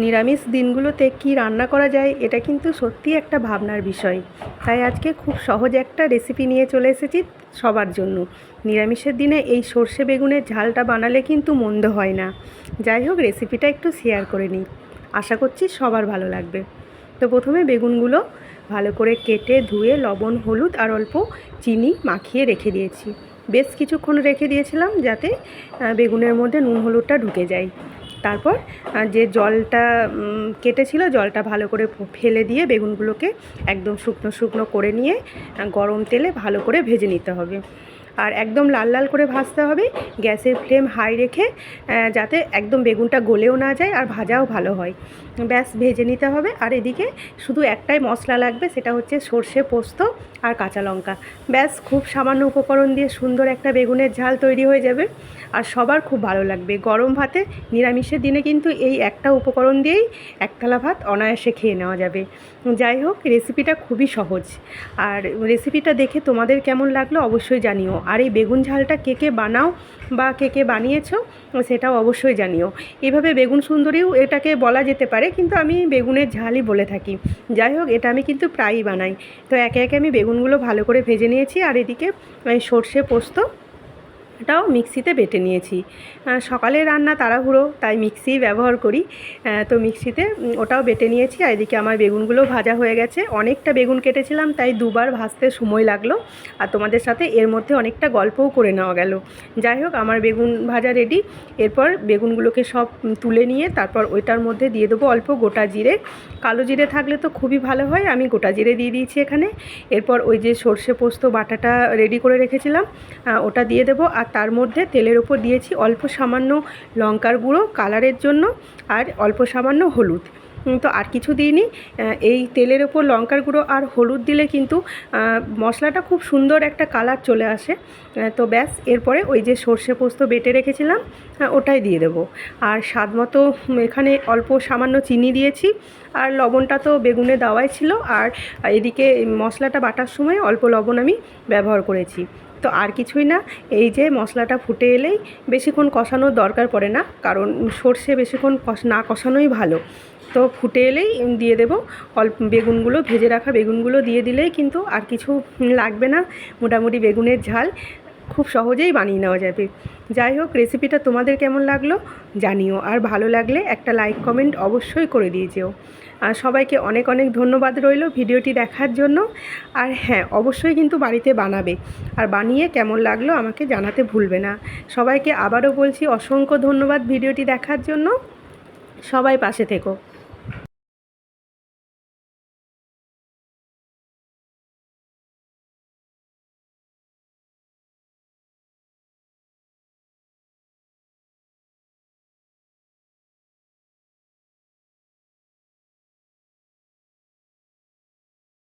নিরামিষ দিনগুলোতে কি রান্না করা যায় এটা কিন্তু সত্যিই একটা ভাবনার বিষয়। তাই আজকে খুব সহজ একটা রেসিপি নিয়ে চলে এসেছি সবার জন্য। নিরামিষের দিনে এই সর্ষে বেগুনের ঝালটা বানালে কিন্তু মন্দ হয় না। যাই হোক, রেসিপিটা একটু শেয়ার করে নিই, আশা করছি সবার ভালো লাগবে। তো প্রথমে বেগুনগুলো ভালো করে কেটে ধুয়ে লবণ, হলুদ আর অল্প চিনি মাখিয়ে রেখে দিয়েছি। বেশ কিছুক্ষণ রেখে দিয়েছিলাম যাতে বেগুনের মধ্যে নুন হলুদটা ঢুকে যায়। তারপর যে জলটা কেটেছিল জলটা ভালো করে ফেলে দিয়ে বেগুনগুলোকে একদম শুকনো শুকনো করে নিয়ে গরম তেলে ভালো করে ভেজে নিতে হবে। আর একদম লাল লাল করে ভাজতে হবে, গ্যাসের ফ্লেম হাই রেখে, যাতে একদম বেগুনটা গলেও না যায় আর ভাজাও ভালো হয়। ব্যাস ভেজে নিতে হবে। আর এদিকে শুধু একটাই মশলা লাগবে, সেটা হচ্ছে সর্ষে পোস্ত আর কাঁচা লঙ্কা। ব্যাস খুব সামান্য উপকরণ দিয়ে সুন্দর একটা বেগুনের ঝাল তৈরি হয়ে যাবে আর সবার খুব ভালো লাগবে। গরম ভাতে নিরামিষের দিনে কিন্তু এই একটা উপকরণ দিয়েই এক থালা ভাত অনায়াসে খেয়ে নেওয়া যাবে। যাই হোক, রেসিপিটা খুবই সহজ। আর রেসিপিটা দেখে তোমাদের কেমন লাগলো অবশ্যই জানিও। আর এই বেগুন ঝালটা কে কে বানাও বা কে কে বানিয়েছো সেটাও অবশ্যই জানিও। এভাবে বেগুন সুন্দরীও এটাকে বলা যেতে পারে, কিন্তু আমি বেগুনের ঝালই বলে থাকি। যাই হোক, এটা আমি কিন্তু প্রায়ই বানাই। তো একে একে আমি বেগুনগুলো ভালো করে ভেজে নিয়েছি আর এদিকে সর্ষে পোস্ত এটাও মিক্সিতে বেটে নিয়েছি। সকালে রান্না তাড়াহুড়ো, তাই মিক্সি ব্যবহার করি। তো মিক্সিতে ওটাও বেটে নিয়েছি। আর এদিকে আমার বেগুনগুলো ভাজা হয়ে গেছে। অনেকটা বেগুন কেটেছিলাম, তাই দুবার ভাজতে সময় লাগলো। আর তোমাদের সাথে এর মধ্যে অনেকটা গল্পও করে নেওয়া গেল। যাই হোক, আমার বেগুন ভাজা রেডি। এরপর বেগুনগুলোকে সব তুলে নিয়ে তারপর ওইটার মধ্যে দিয়ে দেবো অল্প গোটা জিরে। কালো জিরে থাকলে তো খুবই ভালো হয়, আমি গোটা জিরে দিয়ে দিয়েছি এখানে। এরপর ওই যে সর্ষে পোস্ত বাটাটা রেডি করে রেখেছিলাম ওটা দিয়ে দেবো। আর তার মধ্যে তেলের ওপর দিয়েছি অল্প সামান্য লঙ্কার গুঁড়ো কালারের জন্য আর অল্প সামান্য হলুদ। তো আর কিছু দিইনি। এই তেলের ওপর লঙ্কার গুঁড়ো আর হলুদ দিলে কিন্তু মশলাটা খুব সুন্দর একটা কালার চলে আসে। তো ব্যাস, এরপরে ওই যে সর্ষে পোস্ত বেটে রেখেছিলাম ওটাই দিয়ে দেবো। আর স্বাদ মতো এখানে অল্প সামান্য চিনি দিয়েছি। আর লবণটা তো বেগুনে দেওয়াই ছিল। আর এদিকে মশলাটা বাটার সময় অল্প লবণ আমি ব্যবহার করেছি। তো আর কিছুই না। এই যে মশলাটা ফুটে এলেই, বেশিক্ষণ কষানোর দরকার পড়ে না, কারণ সর্ষে বেশিক্ষণ না কষানোই ভালো। তো ফুটে এলেই দিয়ে দেব অল্প বেগুনগুলো, ভেজে রাখা বেগুনগুলো দিয়ে দিলেই কিন্তু আর কিছু লাগবে না। মোটামুটি বেগুনের ঝাল খুব সহজেই বানিয়ে নেওয়া যাবে। যাই হোক, রেসিপিটা তোমাদের কেমন লাগলো জানিও। আর ভালো লাগলে একটা লাইক কমেন্ট অবশ্যই করে দিয়ে যেও। আর সবাইকে অনেক অনেক ধন্যবাদ রইল ভিডিওটি দেখার জন্য। আর হ্যাঁ, অবশ্যই কিন্তু বাড়িতে বানাবে আর বানিয়ে কেমন লাগলো আমাকে জানাতে ভুলবে না। সবাইকে আবারও বলছি অসংখ্য ধন্যবাদ ভিডিওটি দেখার জন্য। সবাই পাশে থেকো।